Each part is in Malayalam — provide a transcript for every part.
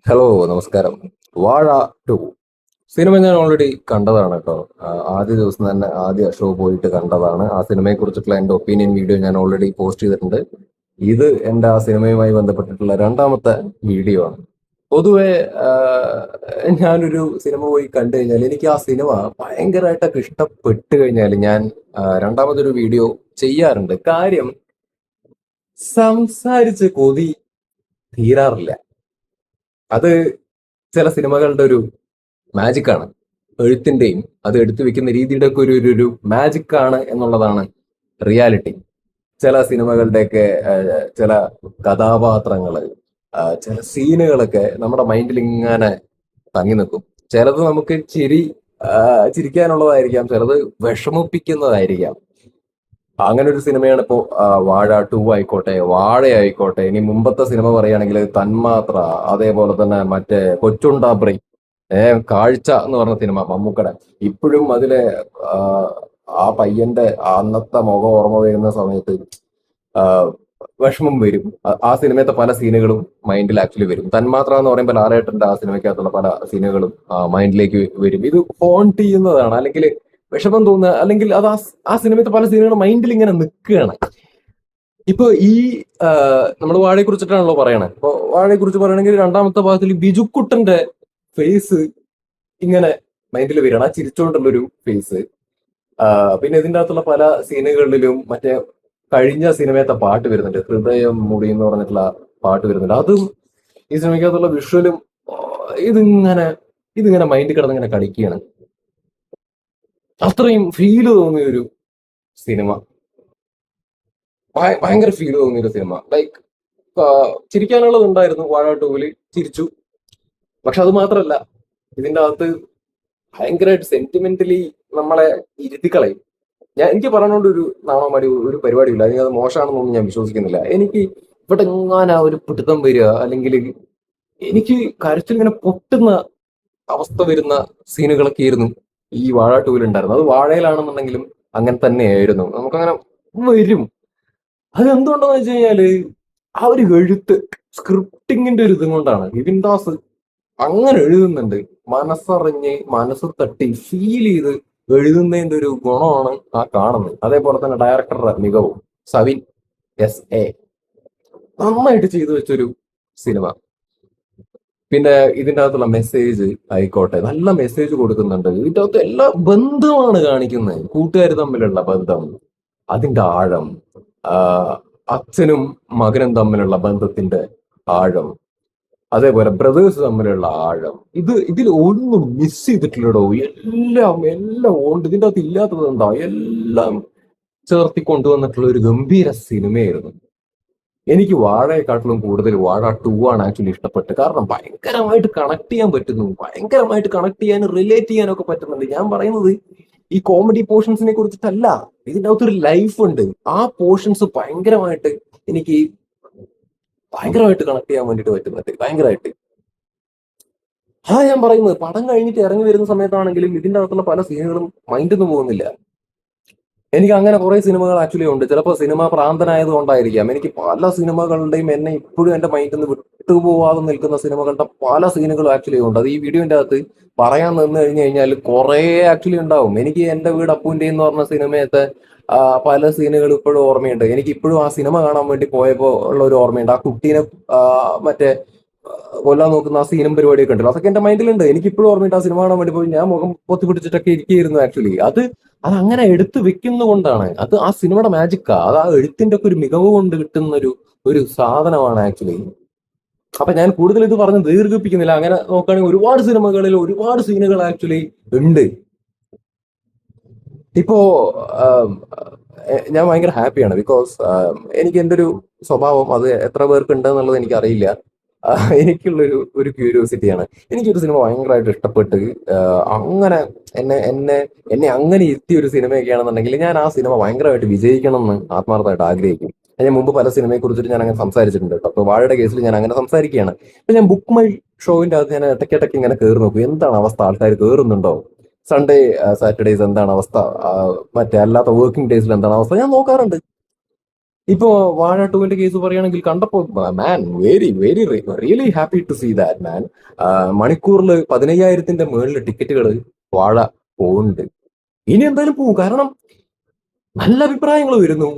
ഹലോ, നമസ്കാരം. വാഴ ടു സിനിമ ഞാൻ ഓൾറെഡി കണ്ടതാണ് കേട്ടോ. ആദ്യ ദിവസം തന്നെ ആദ്യ ഷോ പോയിട്ട് കണ്ടതാണ്. ആ സിനിമയെ കുറിച്ചിട്ടുള്ള എൻ്റെ ഒപ്പീനിയൻ വീഡിയോ ഞാൻ ഓൾറെഡി പോസ്റ്റ് ചെയ്തിട്ടുണ്ട്. ഇത് എൻ്റെ ആ സിനിമയുമായി ബന്ധപ്പെട്ടിട്ടുള്ള രണ്ടാമത്തെ വീഡിയോ ആണ്. പൊതുവെ ഞാനൊരു സിനിമ പോയി കണ്ടു കഴിഞ്ഞാൽ എനിക്ക് ആ സിനിമ ഭയങ്കരമായിട്ടൊക്കെ ഇഷ്ടപ്പെട്ട് കഴിഞ്ഞാൽ ഞാൻ രണ്ടാമതൊരു വീഡിയോ ചെയ്യാറുണ്ട്. കാര്യം സംസാരിച്ച് കൊതി തീരാറില്ല. അത് ചില സിനിമകളുടെ ഒരു മാജിക്കാണ്. എഴുത്തിന്റെയും അത് എടുത്തു വെക്കുന്ന രീതിയുടെ ഒക്കെ ഒരു മാജിക് ആണ് എന്നുള്ളതാണ് റിയാലിറ്റി. ചില സിനിമകളുടെയൊക്കെ ചില കഥാപാത്രങ്ങള്, ചില സീനുകളൊക്കെ നമ്മുടെ മൈൻഡിൽ ഇങ്ങനെ തങ്ങി നിൽക്കും. ചിലത് നമുക്ക് ചിരിക്കാനുള്ളതായിരിക്കാം, ചിലത് വിഷമിപ്പിക്കുന്നതായിരിക്കാം. അങ്ങനെ ഒരു സിനിമയാണ് ഇപ്പോ വാഴ ടു ആയിക്കോട്ടെ, വാഴ ആയിക്കോട്ടെ, ഇനി മുമ്പത്തെ സിനിമ പറയുകയാണെങ്കിൽ തന്മാത്ര, അതേപോലെ തന്നെ മറ്റേ കൊച്ചുണ്ടാബ്രി, കാഴ്ച എന്ന് പറഞ്ഞ സിനിമ മമ്മൂക്കടെ. ഇപ്പോഴും അതിലെ ആ, ആ പയ്യന്റെ അന്നത്തെ മുഖം ഓർമ്മ വരുന്ന സമയത്ത് ആ, വിഷമം വരും. ആ സിനിമയത്തെ പല സീനുകളും മൈൻഡിൽ ആക്ച്വലി വരും. തന്മാത്ര എന്ന് പറയുമ്പോൾ ലാലേട്ടന്റെ ആ സിനിമയ്ക്കകത്തുള്ള പല സീനുകളും മൈൻഡിലേക്ക് വരും. ഇത് ഹോണ്ട് ചെയ്യുന്നതാണ്, അല്ലെങ്കിൽ വിഷമം തോന്നുക, അല്ലെങ്കിൽ അത് ആ സിനിമയത്തെ പല സീനുകളും മൈൻഡിൽ ഇങ്ങനെ നിൽക്കുകയാണ്. ഇപ്പൊ ഈ നമ്മൾ വാഴയെ കുറിച്ചിട്ടാണല്ലോ പറയണത്. ഇപ്പൊ വാഴയെ കുറിച്ച് പറയണമെങ്കിൽ രണ്ടാമത്തെ ഭാഗത്തിൽ ബിജുക്കുട്ടന്റെ ഫേസ് ഇങ്ങനെ മൈൻഡിൽ വരികയാണ്, ആ ചിരിച്ചുകൊണ്ടുള്ള ഒരു ഫേസ്. പിന്നെ ഇതിന്റെ അകത്തുള്ള പല സീനുകളിലും മറ്റേ കഴിഞ്ഞ സിനിമയത്തെ പാട്ട് വരുന്നുണ്ട്, ഹൃദയം മുടി എന്ന് പറഞ്ഞിട്ടുള്ള പാട്ട് വരുന്നുണ്ട്. അതും ഈ സിനിമയ്ക്കകത്തുള്ള വിഷ്വലും ഇതിങ്ങനെ ഇതിങ്ങനെ മൈൻഡിൽ കിടന്ന് ഇങ്ങനെ കളിക്കുകയാണ്. അത്രയും ഫീല് തോന്നിയ ഒരു സിനിമ, ഭയങ്കര ഫീല് തോന്നിയ ഒരു സിനിമ. ലൈക്ക് ചിരിക്കാനുള്ളത് ഉണ്ടായിരുന്നു വാഴ ടൂവില്, ചിരിച്ചു. പക്ഷെ അത് മാത്രമല്ല, ഇതിന്റെ അകത്ത് ഭയങ്കരമായിട്ട് സെന്റിമെന്റലി നമ്മളെ ഇരുത്തിക്കളയും. എനിക്ക് പറഞ്ഞുകൊണ്ട് ഒരു നാണോ ഒരു പരിപാടിയില്ല, അല്ലെങ്കിൽ അത് മോശമാണെന്നൊന്നും ഞാൻ വിശ്വസിക്കുന്നില്ല. എനിക്ക് ഇവിടെ എങ്ങാനാ ഒരു പിടുത്തം വരിക, അല്ലെങ്കിൽ എനിക്ക് കരച്ചിൽ ഇങ്ങനെ പൊട്ടുന്ന അവസ്ഥ വരുന്ന സീനുകളൊക്കെ ആയിരുന്നു ഈ വാഴ ടൂവിൽ ഉണ്ടായിരുന്നു. അത് വാഴയിലാണെന്നുണ്ടെങ്കിലും അങ്ങനെ തന്നെയായിരുന്നു, നമുക്കങ്ങനെ വരും. അത് എന്തുകൊണ്ടെന്ന് വെച്ച് കഴിഞ്ഞാല് ആ ഒരു എഴുത്ത്, സ്ക്രിപ്റ്റിങ്ങിന്റെ ഒരു ഇതും കൊണ്ടാണ്. വിപിൻ ദാസ് അങ്ങനെ എഴുതുന്നുണ്ട്, മനസ്സറിഞ്ഞ് മനസ്സ് തട്ടി ഫീൽ ചെയ്ത് എഴുതുന്നതിന്റെ ഒരു ഗുണമാണ് ആ കാണുന്നത്. അതേപോലെ തന്നെ ഡയറക്ടറുടെ മികവും. സവിൻ എസ് നന്നായിട്ട് ചെയ്തു വെച്ചൊരു സിനിമ. പിന്നെ ഇതിൻ്റെ അകത്തുള്ള മെസ്സേജ് ആയിക്കോട്ടെ, നല്ല മെസ്സേജ് കൊടുക്കുന്നുണ്ട്. ഇതിൻ്റെ അകത്ത് എല്ലാ ബന്ധമാണ് കാണിക്കുന്നത്, കൂട്ടുകാർ തമ്മിലുള്ള ബന്ധം, അതിന്റെ ആഴം, ആ, അച്ഛനും മകനും തമ്മിലുള്ള ബന്ധത്തിന്റെ ആഴം, അതേപോലെ ബ്രദേഴ്സ് തമ്മിലുള്ള ആഴം. ഇതിൽ ഒന്നും മിസ് ചെയ്തിട്ടില്ലടോ. എല്ലാം എല്ലാം ഉണ്ട് ഇതിന്റെ അകത്ത്. ഇല്ലാത്തത് എന്താ, എല്ലാം ചേർത്തി കൊണ്ടുവന്നിട്ടുള്ള ഒരു ഗംഭീര സിനിമയായിരുന്നു. എനിക്ക് വാഴയെക്കാട്ടിലും കൂടുതൽ വാഴ ടു ആണ് ആക്ച്വലി ഇഷ്ടപ്പെട്ടത്. കാരണം ഭയങ്കരമായിട്ട് കണക്ട് ചെയ്യാൻ പറ്റുന്നു, ഭയങ്കരമായിട്ട് കണക്ട് ചെയ്യാനും റിലേറ്റ് ചെയ്യാനൊക്കെ പറ്റുന്നുണ്ട്. ഞാൻ പറയുന്നത് ഈ കോമഡി പോർഷൻസിനെ കുറിച്ചിട്ടല്ല, ഇതിൻ്റെ അകത്തൊരു ലൈഫ് ഉണ്ട്. ആ പോർഷൻസ് എനിക്ക് ഭയങ്കരമായിട്ട് കണക്ട് ചെയ്യാൻ വേണ്ടിയിട്ട് പറ്റുന്നുണ്ട്, ഭയങ്കരമായിട്ട്. ഞാൻ പറയുന്നത് പടം കഴിഞ്ഞിട്ട് ഇറങ്ങി വരുന്ന സമയത്താണെങ്കിലും ഇതിന്റെ അകത്തുള്ള പല സീനുകളും മൈൻഡിൽ നിന്ന് പോകുന്നില്ല. എനിക്ക് അങ്ങനെ കുറെ സിനിമകൾ ആക്ച്വലി ഉണ്ട്. ചിലപ്പോൾ സിനിമ പ്രാന്തനായത് കൊണ്ടായിരിക്കാം, എനിക്ക് പല സിനിമകളുടെയും എന്നെ ഇപ്പോഴും എന്റെ മൈൻഡിൽ നിന്ന് വിട്ടുപോവാതെ നിൽക്കുന്ന സിനിമകളുടെ പല സീനുകളും ആക്ച്വലി ഉണ്ട്. അത് ഈ വീഡിയോന്റെ അകത്ത് പറയാൻ നിന്ന് കഴിഞ്ഞു കഴിഞ്ഞാൽ കുറെ ആക്ച്വലി ഉണ്ടാവും. എനിക്ക് എന്റെ വീട് അപ്പൂന്റെ എന്ന് പറഞ്ഞ സിനിമയത്തെ പല സീനുകൾ ഇപ്പോഴും ഓർമ്മയുണ്ട്. എനിക്ക് ഇപ്പോഴും ആ സിനിമ കാണാൻ വേണ്ടി പോയപ്പോ ഉള്ള ഒരു ഓർമ്മയുണ്ട്. ആ കുട്ടീനെ മറ്റേ കൊല്ലാൻ നോക്കുന്ന ആ സീനും പരിപാടിയൊക്കെ ഉണ്ടല്ലോ, അതൊക്കെ എന്റെ മൈൻഡിലുണ്ട്. എനിക്ക് ഇപ്പോഴും ഓർമ്മയുണ്ട്. ആ സിനിമ കാണാൻ വേണ്ടി പോയി ഞാൻ മുഖം പൊത്തി പിടിച്ചിട്ടൊക്കെ ഇരിക്കുകയായിരുന്നു ആക്ച്വലി. അത് അങ്ങനെ എടുത്തു വെക്കുന്നതുകൊണ്ടാണ്. അത് ആ സിനിമയുടെ മാജിക്കാ. അത് ആ എഴുത്തിന്റെ ഒക്കെ ഒരു മികവ് കൊണ്ട് കിട്ടുന്ന ഒരു സാധനമാണ് ആക്ച്വലി. അപ്പൊ ഞാൻ കൂടുതൽ ഇത് പറഞ്ഞ് ദീർഘിപ്പിക്കുന്നില്ല. അങ്ങനെ നോക്കുകയാണെങ്കിൽ ഒരുപാട് സിനിമകളിൽ ഒരുപാട് സീനുകൾ ആക്ച്വലി ഉണ്ട്. ഇപ്പോ ആം, ഞാൻ ഭയങ്കര ഹാപ്പിയാണ്. ബിക്കോസ് എനിക്ക് എൻ്റെ ഒരു സ്വഭാവം, അത് എത്ര പേർക്ക് ഉണ്ട് എന്നുള്ളത് എനിക്കറിയില്ല. എനിക്കുള്ളൊരു ക്യൂരിയോസിറ്റിയാണ്. എനിക്കൊരു സിനിമ ഭയങ്കരമായിട്ട് ഇഷ്ടപ്പെട്ട് അങ്ങനെ എന്നെ എന്നെ എന്നെ അങ്ങനെ ഇരുത്തിയ ഒരു സിനിമയൊക്കെയാണെന്നുണ്ടെങ്കിൽ ഞാൻ ആ സിനിമ ഭയങ്കരമായിട്ട് വിജയിക്കണം എന്ന് ആത്മാർത്ഥമായിട്ട് ആഗ്രഹിക്കും. ഞാൻ മുമ്പ് പല സിനിമയെ കുറിച്ചിട്ട് ഞാൻ അങ്ങനെ സംസാരിച്ചിട്ടുണ്ട് കേട്ടോ. അപ്പൊ വാഴയുടെ കേസിൽ ഞാൻ അങ്ങനെ സംസാരിക്കുകയാണ്. അപ്പൊ ഞാൻ ബുക്ക് മൈ ഷോവിന്റെ അകത്ത് ഞാൻ ഇടയ്ക്കിടയ്ക്ക് ഇങ്ങനെ കയറി നോക്കും, എന്താണ് അവസ്ഥ, ആൾക്കാർ കയറുന്നുണ്ടോ, സൺഡേ സാറ്റർഡേസ് എന്താണ് അവസ്ഥ, മറ്റേ അല്ലാത്ത വർക്കിംഗ് ഡേയ്സിൽ എന്താണ് അവസ്ഥ, ഞാൻ നോക്കാറുണ്ട്. ഇപ്പോ വാഴ ടൂവിന്റെ കേസ് പറയുകയാണെങ്കിൽ കണ്ടപ്പോ man very very really happy to see that man. മണിക്കൂറിൽ 15,000ന്റെ മുകളിൽ ടിക്കറ്റുകൾ വാഴ പോകുന്നുണ്ട്. ഇനി എന്തായാലും പോകും, കാരണം നല്ല അഭിപ്രായങ്ങൾ വരുന്നു.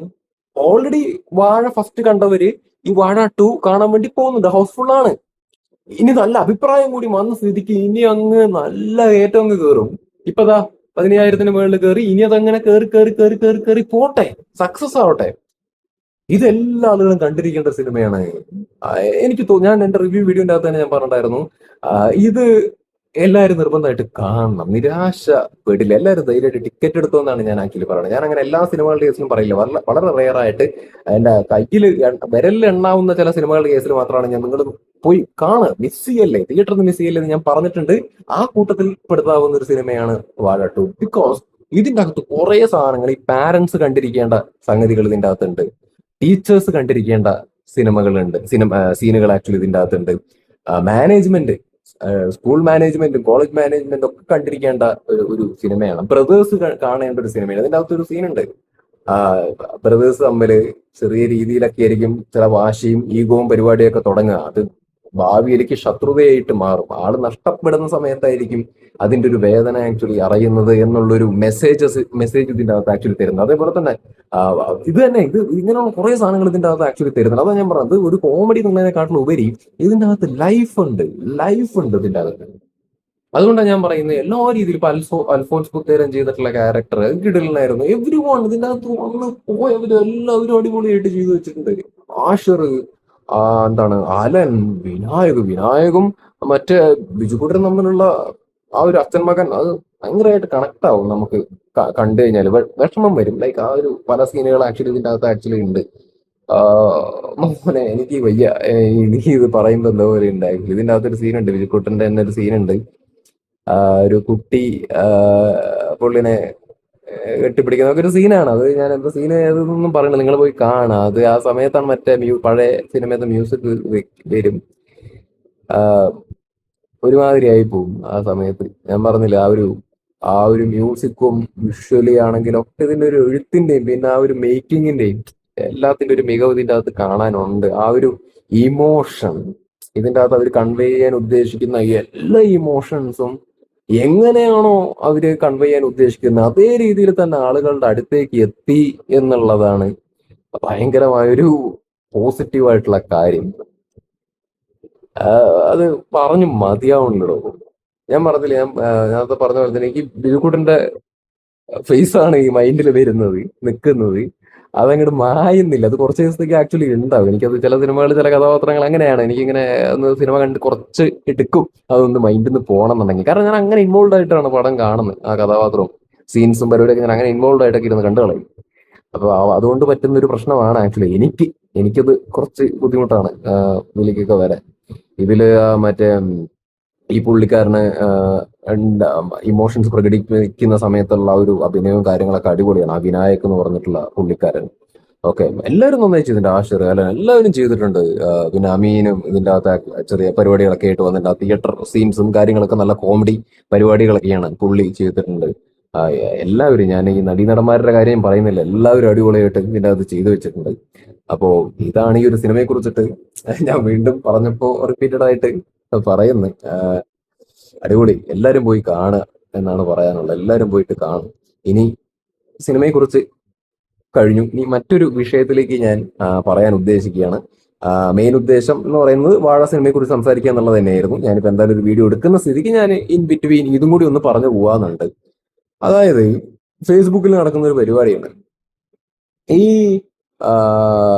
ഓൾറെഡി വാഴ ഫസ്റ്റ് കണ്ടവര് ഈ വാഴ ടു കാണാൻ വേണ്ടി പോകുന്നുണ്ട്, ഹൗസ്ഫുൾ ആണ്. ഇനി നല്ല അഭിപ്രായം കൂടി വന്ന സ്ഥിതിക്ക് ഇനി അങ്ങ് നല്ല ഏറ്റവും അങ്ങ് കയറും. ഇപ്പതാ 15,000ത്തിന് മുകളിൽ കയറി, ഇനി അതങ്ങനെ കയറി കയറി കയറി കയറി കയറി പോട്ടെ, സക്സസ് ആവട്ടെ. ഇതെല്ലാ ആളുകളും കണ്ടിരിക്കേണ്ട സിനിമയാണ്. ആ, ഞാൻ എന്റെ റിവ്യൂ വീഡിയോന്റെ അകത്ത് തന്നെ ഞാൻ പറഞ്ഞിട്ടുണ്ടായിരുന്നു, ഇത് എല്ലാവരും നിർബന്ധമായിട്ട് കാണണം, നിരാശപ്പെടില്ല. എല്ലാവരും ധൈര്യമായിട്ട് ടിക്കറ്റ് എടുക്കുമെന്നാണ് ഞാൻ ആക്ച്വലി പറയുന്നത്. ഞാൻ അങ്ങനെ എല്ലാ സിനിമകളുടെ കേസിലും പറയില്ല, വളരെ വളരെ റെയർ ആയിട്ട് എന്റെ കയ്യിൽ വിരലിൽ എണ്ണാവുന്ന ചില സിനിമകളുടെ കേസിൽ മാത്രമാണ് ഞാൻ നിങ്ങൾ പോയി മിസ് ചെയ്യല്ലേ, തിയേറ്ററിൽ നിന്ന് മിസ് ചെയ്യല്ലേ എന്ന് ഞാൻ പറഞ്ഞിട്ടുണ്ട്. ആ കൂട്ടത്തിൽ പെടുത്താവുന്ന ഒരു സിനിമയാണ് വാഴ ടു. ബിക്കോസ് ഇതിന്റെ അകത്ത് കുറെ സാധനങ്ങൾ ഈ പാരന്റ്സ് കണ്ടിരിക്കേണ്ട സംഗതികൾ ഇതിന്റെ അകത്തുണ്ട്, ടീച്ചേഴ്സ് കണ്ടിരിക്കേണ്ട സീനുകൾ ആക്ച്വലി ഇതിന്റെ അകത്തുണ്ട്. മാനേജ്മെന്റ്, സ്കൂൾ മാനേജ്മെന്റും കോളേജ് മാനേജ്മെന്റും ഒക്കെ കണ്ടിരിക്കേണ്ട ഒരു സിനിമയാണ്. ബ്രദേഴ്സ് കാണേണ്ട ഒരു സിനിമയാണ്. അതിന്റെ അകത്ത് ഒരു സീനുണ്ട്, ബ്രദേഴ്സ് തമ്മില് ചെറിയ രീതിയിലൊക്കെ ആയിരിക്കും ചില വാശിയും ഈഗോവും പരിപാടിയൊക്കെ തുടങ്ങുക. അത് ഭാവിയിലേക്ക് ശത്രുതയായിട്ട് മാറും. ആള് നഷ്ടപ്പെടുന്ന സമയത്തായിരിക്കും അതിന്റെ ഒരു വേദന ആക്ച്വലി അറിയുന്നത് എന്നുള്ളൊരു മെസ്സേജ് ഇതിന്റെ അകത്ത് ആക്ച്വലി തരുന്നത്. അതേപോലെ തന്നെ ആ, ഇത് ഇങ്ങനെയുള്ള കുറെ സാധനങ്ങൾ ഇതിന്റെ അകത്ത് ആക്ച്വലി തരുന്നുണ്ട്. അതാണ് ഞാൻ പറഞ്ഞത്, ഒരു കോമഡി എന്നുള്ളതിനെക്കാട്ടിലും ഉപരി ഇതിന്റെ അകത്ത് ലൈഫ് ഉണ്ട് ഇതിന്റെ അകത്ത്. അതുകൊണ്ടാണ് ഞാൻ പറയുന്നത് എല്ലാ രീതിയിലും ഇപ്പൊ അൽഫോൻസ് പുത്തേരൻ ചെയ്തിട്ടുള്ള ക്യാരക്ടർ കിടിലനായിരുന്നു. എവ്രി വൺ ഇതിന്റെ അകത്ത് വന്ന് പോയവര് എല്ലാവരും അടിപൊളിയായിട്ട് ചെയ്തു വെച്ചിട്ടുണ്ട്. ആഷർ, എന്താണ് അലൻ, വിനായകും മറ്റേ ബിജുകുട്ടനും തമ്മിലുള്ള ആ ഒരു അച്ഛൻ മകൻ, അത് ഭയങ്കരമായിട്ട് കണക്ട് ആവും നമുക്ക്. കണ്ടു കഴിഞ്ഞാൽ വിഷമം വരും. ലൈക്ക് ആ ഒരു പല സീനുകൾ ആക്ച്വലി ഇതിന്റെ അകത്ത് ആക്ച്വലി ഉണ്ട്. മോനെ എനിക്ക് വയ്യ, എനിക്ക് ഇത് പറയുമ്പോ എന്തോ പോലെ ഉണ്ടായി. ഇതിന്റെ അകത്തൊരു സീനുണ്ട്, ബിജുക്കുട്ടന്റെ തന്നെ ഒരു സീനുണ്ട്. ഒരു കുട്ടി പുള്ളിനെ കെട്ടിപ്പിടിക്കുന്ന ഒക്കെ ഒരു സീനാണ്. അത് ഞാൻ എന്താ സീൻ ഏതൊന്നും പറയണ്ട, നിങ്ങൾ പോയി കാണാം. അത് ആ സമയത്താണ് മറ്റേ പഴയ സിനിമയത്തെ മ്യൂസിക് വരും. ആ, ഒരുമാതിരിയായി പോകും ആ സമയത്ത്. ഞാൻ പറഞ്ഞില്ല, ആ ഒരു മ്യൂസിക്കും വിഷ്വലി ആണെങ്കിലും ഒക്കെ ഇതിന്റെ ഒരു എഴുത്തിന്റെയും പിന്നെ ആ ഒരു മേക്കിങ്ങിന്റെയും എല്ലാത്തിന്റെ ഒരു മികവ് ഇതിന്റെ അകത്ത് കാണാനുണ്ട്. ആ ഒരു ഇമോഷൻ ഇതിന്റെ അകത്ത് അവർ കൺവേ ചെയ്യാൻ ഉദ്ദേശിക്കുന്ന എല്ലാ ഇമോഷൻസും എങ്ങനെയാണോ അവര് കൺവേ ചെയ്യാൻ ഉദ്ദേശിക്കുന്നത് അതേ രീതിയിൽ തന്നെ ആളുകളുടെ അടുത്തേക്ക് എത്തി എന്നുള്ളതാണ് ഭയങ്കരമായൊരു പോസിറ്റീവായിട്ടുള്ള കാര്യം. അത് പറഞ്ഞു മതിയാവുന്നുണ്ടോ. ഞാൻ പറഞ്ഞില്ല, ഞാൻ നേരത്തെ പറഞ്ഞ പോലെ തന്നെ എനിക്ക് ബിജുക്കുട്ടന്റെ ഫേസ് ആണ് ഈ മൈൻഡിൽ വരുന്നത്, നിൽക്കുന്നത്. അതങ്ങോട്ട് മായുന്നില്ല. അത് കുറച്ച് ദിവസത്തേക്ക് ആക്ച്വലി ഉണ്ടാവും. എനിക്കത് ചില സിനിമകൾ, ചില കഥാപാത്രങ്ങൾ അങ്ങനെയാണ്. എനിക്കിങ്ങനെ ഒന്ന് സിനിമ കണ്ട് കുറച്ച് എടുക്കും അതൊന്ന് മൈൻഡിൽ നിന്ന് പോകണം എന്നുണ്ടെങ്കിൽ. കാരണം ഞാൻ അങ്ങനെ ഇൻവോൾവ് ആയിട്ടാണ് പടം കാണുന്നത്. ആ കഥാപാത്രവും സീൻസും പരിപാടിയൊക്കെ ഞാൻ അങ്ങനെ ഇൻവോൾവ് ആയിട്ടൊക്കെ ഇരുന്ന് കണ്ടു കളയും. അപ്പൊ അതുകൊണ്ട് പറ്റുന്ന ഒരു പ്രശ്നമാണ് ആക്ച്വലി എനിക്കത് കുറച്ച് ബുദ്ധിമുട്ടാണ് ഇതിലേക്കൊക്കെ വരാൻ. ഇതില് മറ്റേ ഈ പുള്ളിക്കാരന് ഇമോഷൻസ് പ്രകടിപ്പിക്കുന്ന സമയത്തുള്ള ആ ഒരു അഭിനയവും കാര്യങ്ങളൊക്കെ അടിപൊളിയാണ്. ആ വിനായക് എന്ന് പറഞ്ഞിട്ടുള്ള പുള്ളിക്കാരൻ, ഓക്കെ, എല്ലാവരും നന്നായി ചെയ്തിട്ടുണ്ട്. ആഷിർ, അല്ല, എല്ലാവരും ചെയ്തിട്ടുണ്ട്. പിന്നെ അമീനും ഇതിന്റെ അകത്ത് ചെറിയ പരിപാടികളൊക്കെ ആയിട്ട് വന്നിട്ടുണ്ട്. ആ തിയേറ്റർ സീൻസും കാര്യങ്ങളൊക്കെ നല്ല കോമഡി പരിപാടികളൊക്കെയാണ് പുള്ളി ചെയ്തിട്ടുണ്ട്. ആ, എല്ലാവരും, ഞാൻ ഈ നടീനടന്മാരുടെ കാര്യം പറയുന്നില്ല, എല്ലാവരും അടിപൊളിയായിട്ട് ഇതിന്റെ അകത്ത് ചെയ്തു വെച്ചിട്ടുണ്ട്. അപ്പോ ഇതാണ് ഈ ഒരു സിനിമയെ കുറിച്ചിട്ട് ഞാൻ വീണ്ടും പറഞ്ഞപ്പോ റിപ്പീറ്റഡ് ആയിട്ട് പറയുന്നത്. അടിപൊളി, എല്ലാരും പോയി കാണുക എന്നാണ് പറയാനുള്ളത്. എല്ലാരും പോയിട്ട് കാണും. ഇനി സിനിമയെ കുറിച്ച് കഴിഞ്ഞു, ഇനി മറ്റൊരു വിഷയത്തിലേക്ക് ഞാൻ പറയാൻ ഉദ്ദേശിക്കുകയാണ്. മെയിൻ ഉദ്ദേശം എന്ന് പറയുന്നത് വാഴ സിനിമയെ കുറിച്ച് സംസാരിക്കുക എന്നുള്ളത് തന്നെയായിരുന്നു. ഞാനിപ്പോ എന്തായാലും ഒരു വീഡിയോ എടുക്കുന്ന സ്ഥിതിക്ക് ഞാൻ ഇൻ ബിറ്റ്വീൻ ഇതും കൂടി ഒന്ന് പറഞ്ഞു പോവാന്നുണ്ട്. അതായത് ഫേസ്ബുക്കിൽ നടക്കുന്ന ഒരു പരിപാടിയാണ്. ഈ ആ,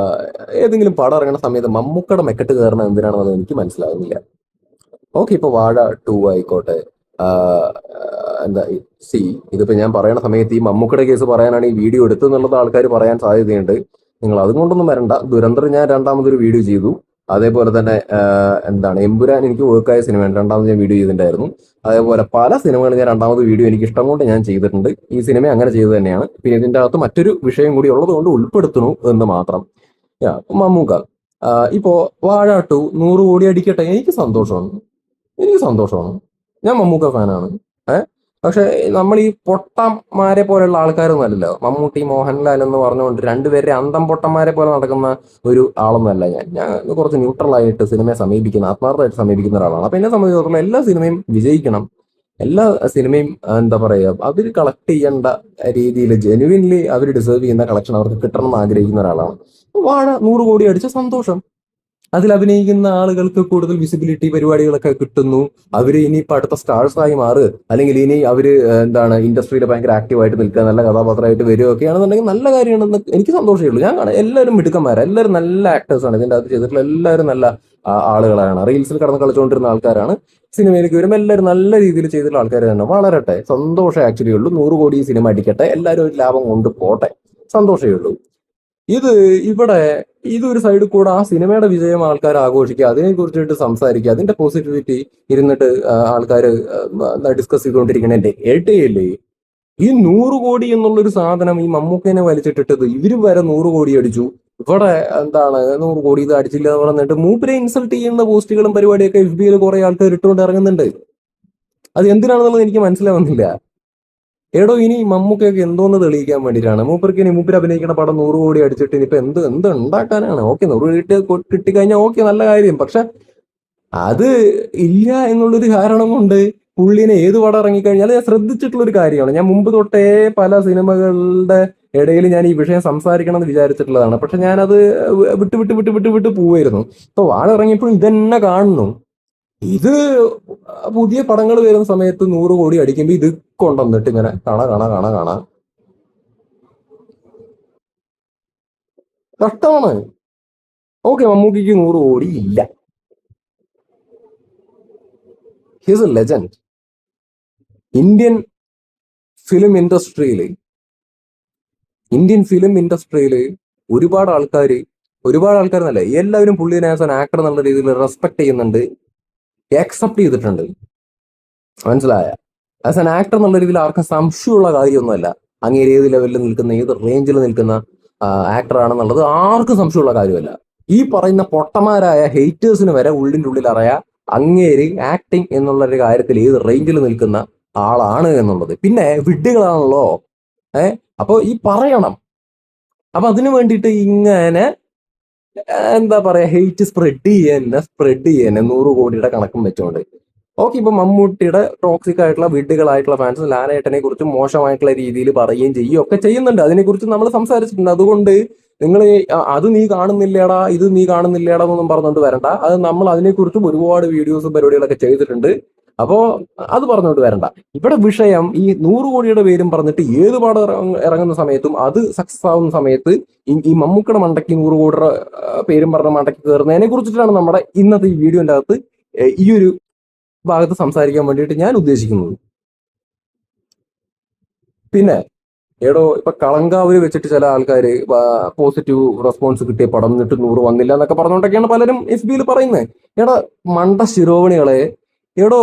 ഏതെങ്കിലും പടം ഇറങ്ങുന്ന സമയത്ത് മമ്മൂക്കയുടെ മെക്കെട്ട് കയറണം എന്തിനാണെന്നത് എനിക്ക് മനസ്സിലാകുന്നില്ല. ഓക്കെ, ഇപ്പൊ വാഴ ടു ആയിക്കോട്ടെ. എന്താ, ഇതിപ്പോ ഞാൻ പറയുന്ന സമയത്ത് ഈ മമ്മൂക്കയുടെ കേസ് പറയാനാണ് ഈ വീഡിയോ എടുത്തെന്നുള്ളത് ആൾക്കാർ പറയാൻ സാധ്യതയുണ്ട്. നിങ്ങൾ അതുകൊണ്ടൊന്നും വരണ്ട. ദുരന്തർ ഞാൻ രണ്ടാമതൊരു വീഡിയോ ചെയ്തു. അതേപോലെ തന്നെ എന്താണ്, എമ്പുരാൻ എനിക്ക് വർക്കായ സിനിമയാണ്, രണ്ടാമത് ഞാൻ വീഡിയോ ചെയ്തിട്ടുണ്ടായിരുന്നു. അതേപോലെ പല സിനിമകൾ ഞാൻ രണ്ടാമത് വീഡിയോ എനിക്ക് ഇഷ്ടം കൊണ്ട് ഞാൻ ചെയ്തിട്ടുണ്ട്. ഈ സിനിമ അങ്ങനെ ചെയ്തു തന്നെയാണ്. പിന്നെ ഇതിന്റെ അകത്ത് മറ്റൊരു വിഷയം കൂടി ഉള്ളത് കൊണ്ട് ഉൾപ്പെടുത്തുന്നു എന്ന് മാത്രം. മമ്മൂക്ക ഇപ്പോ വാഴ ടു 100 കോടി അടിക്കട്ടെ, എനിക്ക് സന്തോഷമാണ്. ഞാൻ മമ്മൂക്ക ഫാനാണ്. പക്ഷെ നമ്മൾ ഈ പൊട്ടന്മാരെ പോലെയുള്ള ആൾക്കാരൊന്നും അല്ലല്ലോ. മമ്മൂട്ടി, മോഹൻലാൽ എന്ന് പറഞ്ഞുകൊണ്ട് രണ്ടുപേരെ അന്തം പൊട്ടന്മാരെ പോലെ നടക്കുന്ന ഒരു ആളൊന്നും അല്ല ഞാൻ. ഞാൻ കുറച്ച് ന്യൂട്രൽ ആയിട്ട് സിനിമയെ സമീപിക്കുന്ന, ആത്മാർത്ഥമായിട്ട് സമീപിക്കുന്ന ഒരാളാണ്. അപ്പൊ എന്നെ സംബന്ധിച്ചിടത്തോളം എല്ലാ സിനിമയും വിജയിക്കണം, എല്ലാ സിനിമയും എന്താ പറയുക, അവർ കളക്ട് ചെയ്യേണ്ട രീതിയിൽ ജെനുവിൻലി അവർ ഡിസേർവ് ചെയ്യുന്ന കളക്ഷൻ അവർക്ക് കിട്ടണം എന്ന് ആഗ്രഹിക്കുന്ന ഒരാളാണ്. വാഴ 100 കോടി അടിച്ച സന്തോഷം. അതിൽ അഭിനയിക്കുന്ന ആളുകൾക്ക് കൂടുതൽ വിസിബിലിറ്റി പരിപാടികളൊക്കെ കിട്ടുന്നു. അവര് ഇനിയിപ്പോ അടുത്ത സ്റ്റാർസ് ആയി മാറുക, അല്ലെങ്കിൽ ഇനി അവര് ഇൻഡസ്ട്രിയിൽ ഭയങ്കര ആക്റ്റീവായിട്ട് നിൽക്കുക, നല്ല കഥാപാത്രമായിട്ട് വരികയൊക്കെയാണെന്നുണ്ടെങ്കിൽ നല്ല കാര്യമാണെന്ന് എനിക്ക് സന്തോഷമേ ഉള്ളൂ. ഞാൻ കാണാം എല്ലാവരും മിടുക്കന്മാരാണ്, എല്ലാവരും നല്ല ആക്ടേഴ്സാണ്. ഇതിന്റെ അകത്ത് ചെയ്തിട്ടുള്ള എല്ലാവരും നല്ല ആളുകളാണ്. റീൽസിൽ കടന്ന് കളിച്ചുകൊണ്ടിരുന്ന ആൾക്കാരാണ്, സിനിമയിലേക്ക് വരുമ്പോൾ എല്ലാവരും നല്ല രീതിയിൽ ചെയ്തിട്ടുള്ള ആൾക്കാർ തന്നെ. വളരട്ടെ, സന്തോഷം ആക്ച്വലി ഉള്ളൂ. 100 കോടി സിനിമ അടിക്കട്ടെ, എല്ലാവരും ഒരു ലാഭം കൊണ്ട് പോട്ടെ, സന്തോഷമേ ഉള്ളൂ. ഇത് ഇവിടെ ഇതൊരു സൈഡിൽ കൂടെ ആ സിനിമയുടെ വിജയം ആൾക്കാർ ആഘോഷിക്കുക, അതിനെ കുറിച്ചിട്ട് സംസാരിക്കുക, അതിന്റെ പോസിറ്റിവിറ്റി ഇരുന്നിട്ട് ആൾക്കാർ ഡിസ്കസ് ചെയ്തുകൊണ്ടിരിക്കണേ ഏട്ടയല്ലേ. ഈ 100 കോടി എന്നുള്ളൊരു സാധനം ഈ മമ്മൂക്കേനെ വലിച്ചിട്ടിട്ടത് ഇവര് വരെ 100 കോടി അടിച്ചു. ഇവിടെ 100 കോടി ഇത് അടിച്ചില്ല എന്ന് പറഞ്ഞിട്ട് മൂപ്പരെ ഇൻസൾട്ട് ചെയ്യുന്ന പോസ്റ്റുകളും പരിപാടിയൊക്കെ FB കുറെ ആൾക്കാർ ഇട്ടുകൊണ്ട് ഇറങ്ങുന്നുണ്ട്. അത് എന്തിനാണെന്നുള്ളത് എനിക്ക് മനസ്സിലാവുന്നില്ല. എടോ, ഇനി മമ്മൂക്കൊക്കെ എന്തോന്ന് തെളിയിക്കാൻ വേണ്ടിയിട്ടാണ്? മൂപ്പർക്ക് ഇനി മൂപ്പര് അഭിനയിക്കുന്ന പടം 100 കോടി അടിച്ചിട്ട് ഇനിയിപ്പോ എന്ത് ഉണ്ടാക്കാനാണ്? ഓക്കെ, 100 കോടി കിട്ടിക്കഴിഞ്ഞാൽ ഓക്കെ, നല്ല കാര്യം. പക്ഷെ അത് ഇല്ല എന്നുള്ളൊരു കാരണം കൊണ്ട് പുള്ളിനെ ഏത് പടം ഇറങ്ങിക്കഴിഞ്ഞാൽ ഞാൻ ശ്രദ്ധിച്ചിട്ടുള്ള ഒരു കാര്യമാണ്. ഞാൻ മുമ്പ് തൊട്ടേ പല സിനിമകളുടെ ഇടയിൽ ഞാൻ ഈ വിഷയം സംസാരിക്കണം എന്ന് വിചാരിച്ചിട്ടുള്ളതാണ്. പക്ഷെ ഞാനത് വിട്ട് വിട്ട് വിട്ട് വിട്ട് വിട്ട് പോവായിരുന്നു. ഇപ്പൊ വാഴ ഇറങ്ങിയപ്പോൾ ഇതന്നെ കാണുന്നു. ഇത് പുതിയ പടങ്ങൾ വരുന്ന സമയത്ത് 100 കോടി അടിക്കുമ്പോ ഇത് കൊണ്ടുവന്നിട്ട് ഇങ്ങനെ കാണാ കാണാ കാണാ കാണാ കഷ്ടമാണ്. ഓക്കെ, മമ്മൂട്ടിക്ക് 100 കോടി ഇല്ല, he's a legend. Indian film ഇൻഡസ്ട്രിയിൽ ഇന്ത്യൻ ഫിലിം ഇൻഡസ്ട്രിയിൽ ഒരുപാട് ആൾക്കാർ എന്നല്ല, എല്ലാവരും പുള്ളിനെ ആസ് ആൻ ആക്ടർ എന്നുള്ള രീതിയിൽ റെസ്പെക്ട് ചെയ്യുന്നുണ്ട്, ആക്സെപ്റ്റ് ചെയ്തിട്ടുണ്ട്. മനസ്സിലായ? ആസ് ആൻ ആക്ടർ എന്നുള്ള രീതിയിൽ ആർക്കും സംശയമുള്ള കാര്യമൊന്നുമല്ല. അങ്ങേര് ഏത് ലെവലിൽ നിൽക്കുന്ന, ഏത് റേഞ്ചിൽ നിൽക്കുന്ന ആക്ടർ ആണെന്നുള്ളത് ആർക്കും സംശയമുള്ള കാര്യമല്ല. ഈ പറയുന്ന പൊട്ടന്മാരായ ഹെയ്റ്റേഴ്സിന് വരെ ഉള്ളിൻ്റെ ഉള്ളിൽ അറിയാം അങ്ങേര് ആക്ടിങ് എന്നുള്ള ഒരു കാര്യത്തിൽ ഏത് റേഞ്ചിൽ നിൽക്കുന്ന ആളാണ് എന്നുള്ളത്. പിന്നെ വിഡ്ഢികളാണല്ലോ. അപ്പൊ ഈ പറയണം. അപ്പൊ അതിനു വേണ്ടിയിട്ട് ഇങ്ങനെ എന്താ പറയാ, ഹെയ്റ്റ് സ്പ്രെഡ് ചെയ്യാൻ 100 കോടിയുടെ കണക്കും വെച്ചുകൊണ്ട്. ഓക്കെ, ഇപ്പൊ മമ്മൂട്ടിയുടെ ടോക്സിക് ആയിട്ടുള്ള വിഡ്ഢികളായിട്ടുള്ള ഫാൻസ് ലാലേട്ടനെ കുറിച്ച് മോശമായിട്ടുള്ള രീതിയിൽ പറയുകയും ചെയ്യുകയും ഒക്കെ ചെയ്യുന്നുണ്ട്. അതിനെക്കുറിച്ച് നമ്മൾ സംസാരിച്ചിട്ടുണ്ട്. അതുകൊണ്ട് നിങ്ങൾ അത് നീ കാണുന്നില്ലേടാ, ഇത് നീ കാണുന്നില്ലേടാ എന്നൊന്നും പറഞ്ഞുകൊണ്ട് വരണ്ട. അത് നമ്മൾ അതിനെക്കുറിച്ചും ഒരുപാട് വീഡിയോസും പരിപാടികളൊക്കെ ചെയ്തിട്ടുണ്ട്. അപ്പോ അത് പറഞ്ഞുകൊണ്ട് വരണ്ട. ഇവിടെ വിഷയം ഈ 100 കോടിയുടെ പേരും പറഞ്ഞിട്ട് ഏത് പാടം ഇറങ്ങുന്ന സമയത്തും അത് സക്സസ് ആവുന്ന സമയത്ത് ഈ മമ്മൂക്കയുടെ മണ്ടയ്ക്ക് 100 കോടിയുടെ പേരും പറഞ്ഞ മണ്ടയ്ക്ക് കയറുന്നതിനെ കുറിച്ചിട്ടാണ് നമ്മുടെ ഇന്നത്തെ ഈ വീഡിയോന്റെ അകത്ത് ഈ ഒരു ഭാഗത്ത് സംസാരിക്കാൻ വേണ്ടിയിട്ട് ഞാൻ ഉദ്ദേശിക്കുന്നത്. പിന്നെ എടോ, ഇപ്പൊ കളങ്കാവിൽ വെച്ചിട്ട് ചില ആൾക്കാര് പോസിറ്റീവ് റെസ്പോൺസ് കിട്ടിയ പടം എന്നിട്ട് 100 വന്നില്ല എന്നൊക്കെ പറഞ്ഞുകൊണ്ടൊക്കെയാണ് പലരും FB പറയുന്നത്. എടാ മണ്ട ശിരോമണികളെ, എടോ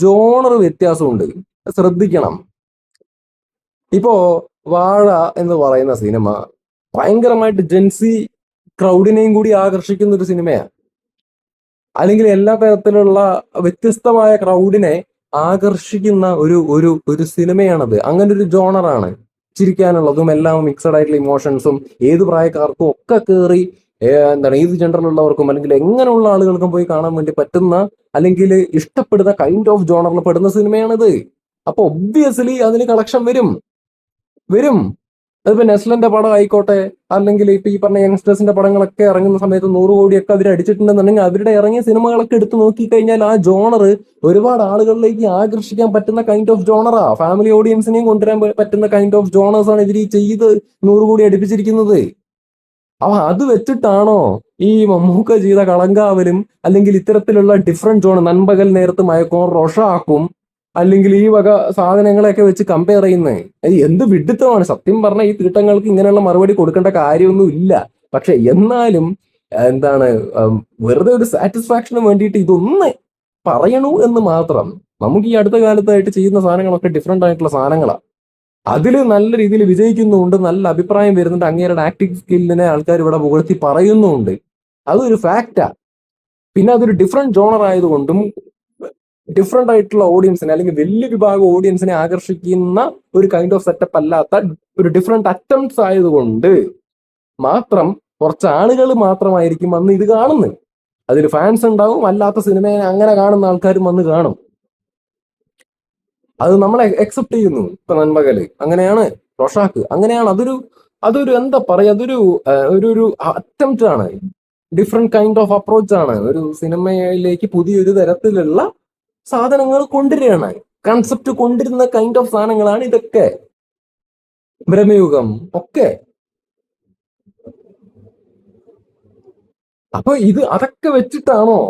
ജോണർ വ്യത്യാസമുണ്ട്, ശ്രദ്ധിക്കണം. ഇപ്പോ വാഴ എന്ന് പറയുന്ന സിനിമ ഭയങ്കരമായിട്ട് ജെൻസി ക്രൗഡിനെയും കൂടി ആകർഷിക്കുന്ന ഒരു സിനിമയാണ്. അല്ലെങ്കിൽ എല്ലാ തരത്തിലുള്ള വ്യത്യസ്തമായ ക്രൗഡിനെ ആകർഷിക്കുന്ന ഒരു ഒരു ഒരു സിനിമയാണത്. അങ്ങനെ ഒരു ജോണറാണ്. ചിരിക്കാനുള്ളതും എല്ലാം മിക്സഡ് ആയിട്ടുള്ള ഇമോഷൻസും ഏത് പ്രായക്കാർക്കും ഒക്കെ കയറി ഏത് ജെൻഡറിലുള്ളവർക്കും അല്ലെങ്കിൽ എങ്ങനെയുള്ള ആളുകൾക്കും പോയി കാണാൻ വേണ്ടി പറ്റുന്ന, അല്ലെങ്കിൽ ഇഷ്ടപ്പെടുന്ന കൈൻഡ് ഓഫ് ജോണറിൽ പെടുന്ന സിനിമയാണിത്. അപ്പൊ ഒബ്വിയസ്ലി അതിന് കളക്ഷൻ വരും. അതിപ്പോ നെസ്ലന്റെ പടം ആയിക്കോട്ടെ, അല്ലെങ്കിൽ ഇപ്പൊ ഈ പറഞ്ഞ യങ്സ്റ്റേഴ്സിന്റെ പടങ്ങളൊക്കെ ഇറങ്ങുന്ന സമയത്ത് 100 കോടിയൊക്കെ അവർ അടിച്ചിട്ടുണ്ടെന്നുണ്ടെങ്കിൽ അവരുടെ ഇറങ്ങിയ സിനിമകളൊക്കെ എടുത്ത് നോക്കിക്കഴിഞ്ഞാൽ ആ ജോണർ ഒരുപാട് ആളുകളിലേക്ക് ആകർഷിക്കാൻ പറ്റുന്ന കൈൻഡ് ഓഫ് ജോണറാ. ഫാമിലി ഓഡിയൻസിനെയും കൊണ്ടുവരാൻ പറ്റുന്ന കൈൻഡ് ഓഫ് ജോണേഴ്സ് ആണ് ഇവർ ഈ ചെയ്ത് 100 കോടി അടുപ്പിച്ചിരിക്കുന്നത്. അപ്പൊ അത് വെച്ചിട്ടാണോ ഈ മമ്മൂക്ക ചെയ്ത കളങ്കാവലും അല്ലെങ്കിൽ ഇത്തരത്തിലുള്ള ഡിഫറെന്റ് ജോൺ, നൻപകൽ നേരത്ത് മയക്കോർ, റൊഷാക്കും, അല്ലെങ്കിൽ ഈ വക സാധനങ്ങളെയൊക്കെ വെച്ച് കമ്പയർ ചെയ്യുന്നത് എന്ത് വിഡ്ഢിത്തമാണ്? സത്യം പറഞ്ഞാൽ ഈ തീട്ടങ്ങൾക്ക് ഇങ്ങനെയുള്ള മറുപടി കൊടുക്കേണ്ട കാര്യമൊന്നും ഇല്ല. പക്ഷെ എന്നാലും വെറുതെ ഒരു സാറ്റിസ്ഫാക്ഷന് വേണ്ടിയിട്ട് ഇതൊന്ന് പറയണു എന്ന് മാത്രം. നമുക്ക് ഈ അടുത്ത കാലത്തായിട്ട് ചെയ്യുന്ന സാധനങ്ങളൊക്കെ ഡിഫറെന്റ് ആയിട്ടുള്ള സാധനങ്ങളാണ്. അതിൽ നല്ല രീതിയിൽ വിജയിക്കുന്നുണ്ട്, നല്ല അഭിപ്രായം വരുന്നുണ്ട്, അങ്ങേരുടെ ആക്ടിങ് സ്കില്ലിനെ ആൾക്കാർ ഇവിടെ പുകഴ്ത്തി പറയുന്നുണ്ട്. അതൊരു ഫാക്റ്റാ. പിന്നെ അതൊരു ഡിഫറെന്റ് ജോണർ ആയതുകൊണ്ടും ഡിഫറെന്റ് ആയിട്ടുള്ള ഓഡിയൻസിനെ അല്ലെങ്കിൽ വലിയ വിഭാഗം ഓഡിയൻസിനെ ആകർഷിക്കുന്ന ഒരു കൈൻഡ് ഓഫ് സെറ്റപ്പ് അല്ലാത്ത ഒരു ഡിഫറെന്റ് അറ്റംപ്റ്റ്സ് ആയതുകൊണ്ട് മാത്രം കുറച്ച് ആളുകൾ മാത്രമായിരിക്കും അന്ന് ഇത് കാണുന്നത്. അതിൽ ഫാൻസ് ഉണ്ടാവും, അല്ലാത്ത സിനിമയെ അങ്ങനെ കാണുന്ന ആൾക്കാരും വന്ന് കാണും. അത് നമ്മളെ അക്സെപ്റ്റ് ചെയ്യുന്നു. ഇപ്പൊ നന്മകല് അങ്ങനെയാണ്, റൊഷാക്ക് അങ്ങനെയാണ്. അതൊരു എന്താ പറയാ, ഒരു അറ്റംപ്റ്റ് ആണ്, ഡിഫറെന്റ് കൈൻഡ് ഓഫ് അപ്രോച്ച് ആണ്. ഒരു സിനിമയിലേക്ക് പുതിയൊരു തരത്തിലുള്ള സാധനങ്ങൾ കൊണ്ടുവരികയാണ്, കൺസെപ്റ്റ് കൊണ്ടിരുന്ന കൈൻഡ് ഓഫ് സാധനങ്ങളാണ് ഇതൊക്കെ. ബ്രഹ്മയുഗം ഒക്കെ. അപ്പൊ അതൊക്കെ വെച്ചിട്ടാണോ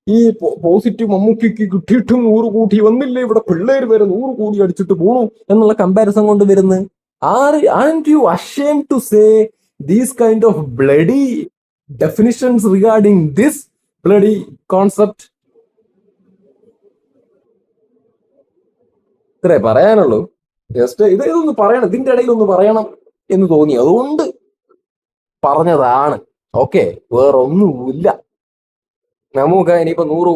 ഈ പോസിറ്റീവ് മമ്മൂക്കിക്ക് കിട്ടിയിട്ടും 100 കോടി വന്നില്ലേ, ഇവിടെ പിള്ളേര് വരെ 100 കോടി അടിച്ചിട്ട് പോണു എന്നുള്ള കമ്പാരിസൺ കൊണ്ട് വരുന്നത്? aren't you ashamed to say these kind of bloody definitions regarding this bloody concept? ഇത്രേ പറയാനുള്ളൂ. ജസ്റ്റ് ഇതൊന്ന് പറയണം, ഇതിന്റെ ഇടയിൽ ഒന്ന് പറയണം എന്ന് തോന്നി, അതുകൊണ്ട് പറഞ്ഞതാണ്. ഓക്കെ, വേറൊന്നുമില്ല. നമുക്ക് ഇനിയിപ്പോ 100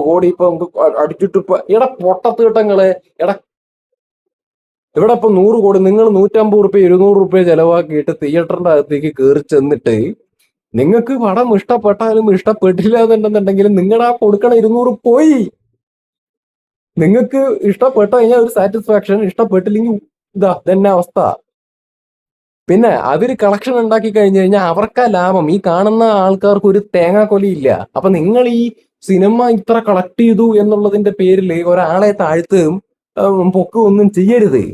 കോടി ഇപ്പൊ നമുക്ക് അടിച്ചിട്ട് ഇപ്പൊ പൊട്ടത്തീട്ടങ്ങള് ഇവിടെ ഇപ്പൊ 100 കോടി നിങ്ങൾ 150 റുപ്യ 200 റുപ്യ ചെലവാക്കിയിട്ട് തിയേറ്ററിന്റെ അകത്തേക്ക് കയറി ചെന്നിട്ട് നിങ്ങൾക്ക് പടം ഇഷ്ടപ്പെട്ടാലും ഇഷ്ടപ്പെട്ടില്ല എന്നുണ്ടെന്നുണ്ടെങ്കിലും നിങ്ങളുടെ ആ കൊടുക്കണ 200 പോയി. നിങ്ങൾക്ക് ഇഷ്ടപ്പെട്ട കഴിഞ്ഞാൽ ഒരു സാറ്റിസ്ഫാക്ഷൻ, ഇഷ്ടപ്പെട്ടില്ലെങ്കിൽ തന്നെ അവസ്ഥ. പിന്നെ അവര് കളക്ഷൻ ഉണ്ടാക്കി കഴിഞ്ഞു കഴിഞ്ഞാൽ അവർക്കാ ലാഭം, ഈ കാണുന്ന ആൾക്കാർക്ക് ഒരു തേങ്ങാ കൊലയില്ല. അപ്പൊ നിങ്ങൾ ഈ സിനിമ ഇത്ര കളക്ട് ചെയ്തു എന്നുള്ളതിന്റെ പേരിൽ ഒരാളെ താഴ്ത്തുകയും പൊക്കുകയും ഒന്നും ചെയ്യരുത്.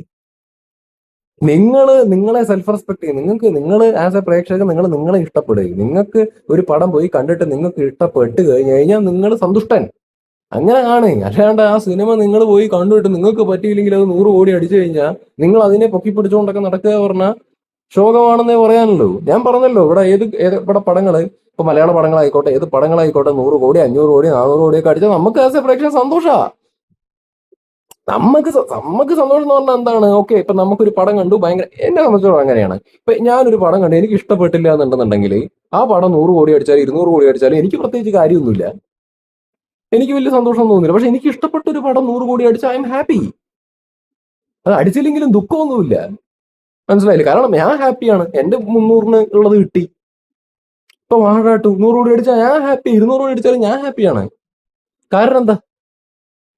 നിങ്ങളെ സെൽഫ് റെസ്പെക്ട് ചെയ്യും. നിങ്ങൾ ആസ് എ പ്രേക്ഷകർ നിങ്ങളെ ഇഷ്ടപ്പെടുക. നിങ്ങൾക്ക് ഒരു പടം പോയി കണ്ടിട്ട് നിങ്ങൾക്ക് ഇഷ്ടപ്പെട്ട് കഴിഞ്ഞു കഴിഞ്ഞാൽ നിങ്ങൾ സന്തുഷ്ടൻ, അങ്ങനെ ആണ്. അല്ലാണ്ട് ആ സിനിമ നിങ്ങൾ പോയി കണ്ടുവിട്ട് നിങ്ങൾക്ക് പറ്റിയില്ലെങ്കിൽ അത് 100 കോടി അടിച്ചു കഴിഞ്ഞാൽ നിങ്ങൾ അതിനെ പൊക്കി പിടിച്ചുകൊണ്ടൊക്കെ നടക്കുക പറഞ്ഞാൽ ശോകമാണെന്നേ പറയാനുള്ളൂ. ഞാൻ പറഞ്ഞല്ലോ, ഇവിടെ പടങ്ങള്, ഇപ്പൊ മലയാള പടങ്ങളായിക്കോട്ടെ, ഏത് പടങ്ങളായിക്കോട്ടെ, 100 കോടി 500 കോടി 400 കോടിയൊക്കെ അടിച്ചാൽ നമുക്ക് ആസ് എ പ്രേക്ഷകൻ സന്തോഷാ. നമുക്ക് സന്തോഷം എന്ന് പറഞ്ഞാൽ എന്താണ്? ഓക്കെ, ഇപ്പൊ നമുക്കൊരു പടം കണ്ടു, ഭയങ്കര, എന്നെ സംബന്ധിച്ചോളം അങ്ങനെയാണ്. ഇപ്പൊ ഞാനൊരു പടം കണ്ടു, എനിക്ക് ഇഷ്ടപ്പെട്ടില്ല എന്നുണ്ടെന്നുണ്ടെങ്കിൽ ആ പടം 100 കോടി അടിച്ചാലും 200 കോടി അടിച്ചാലും എനിക്ക് പ്രത്യേകിച്ച് കാര്യമൊന്നുമില്ല, എനിക്ക് വലിയ സന്തോഷം തോന്നുന്നില്ല. പക്ഷെ എനിക്ക് ഇഷ്ടപ്പെട്ട ഒരു പടം 100 കോടി അടിച്ചാൽ ഐ എം ഹാപ്പി. അത് അടിച്ചില്ലെങ്കിലും ദുഃഖമൊന്നുമില്ല, മനസ്സിലായില്ല. കാരണം ഞാൻ ഹാപ്പിയാണ്, എന്റെ 300-ന് ഉള്ളത് കിട്ടി. ഇപ്പൊ വാഴ 200 കോടി അടിച്ചാൽ ഞാൻ ഹാപ്പി, 200 കോടി അടിച്ചാലും ഞാൻ ഹാപ്പിയാണ്. കാരണം എന്താ,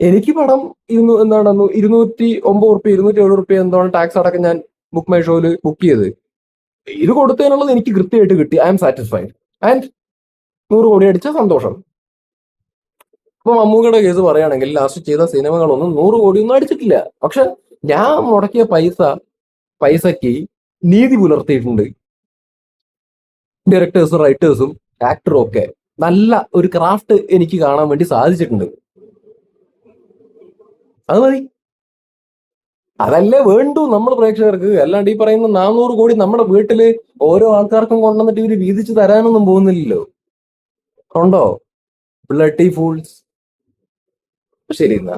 എനിക്ക് പടം 209 റുപ്യ 207 റുപ്യ എന്താണ് ടാക്സ് അടക്കം ഞാൻ ബുക്ക് മൈ ഷോയില് ബുക്ക് ചെയ്ത്, ഇത് കൊടുത്തതിനുള്ളത് എനിക്ക് കൃത്യമായിട്ട് കിട്ടി. ഐ എം സാറ്റിസ്ഫൈഡ് ആൻഡ് 100 കോടി അടിച്ച സന്തോഷം. ഇപ്പൊ മമ്മൂക്കയുടെ കേസ് പറയുകയാണെങ്കിൽ ലാസ്റ്റ് ചെയ്ത സിനിമകളൊന്നും 100 കോടിയൊന്നും അടിച്ചിട്ടില്ല. പക്ഷെ ഞാൻ മുടക്കിയ പൈസക്ക് നീതി പുലർത്തിയിട്ടുണ്ട്. ഡയറക്ടേഴ്സും റൈറ്റേഴ്സും ആക്ടറും ഒക്കെ നല്ല ഒരു ക്രാഫ്റ്റ് എനിക്ക് കാണാൻ വേണ്ടി സാധിച്ചിട്ടുണ്ട്. അത് മതി, അതല്ലേ വേണ്ടു നമ്മൾ പ്രേക്ഷകർക്ക്. അല്ലാണ്ട് ഈ പറയുന്ന 400 കോടി നമ്മുടെ വീട്ടില് ഓരോ ആൾക്കാർക്കും കൊണ്ടുവന്നിട്ട് ഇവര് വീതിച്ചു തരാനൊന്നും പോകുന്നില്ലല്ലോ. ഉണ്ടോ? Bloody fools. ശരി എന്നാ.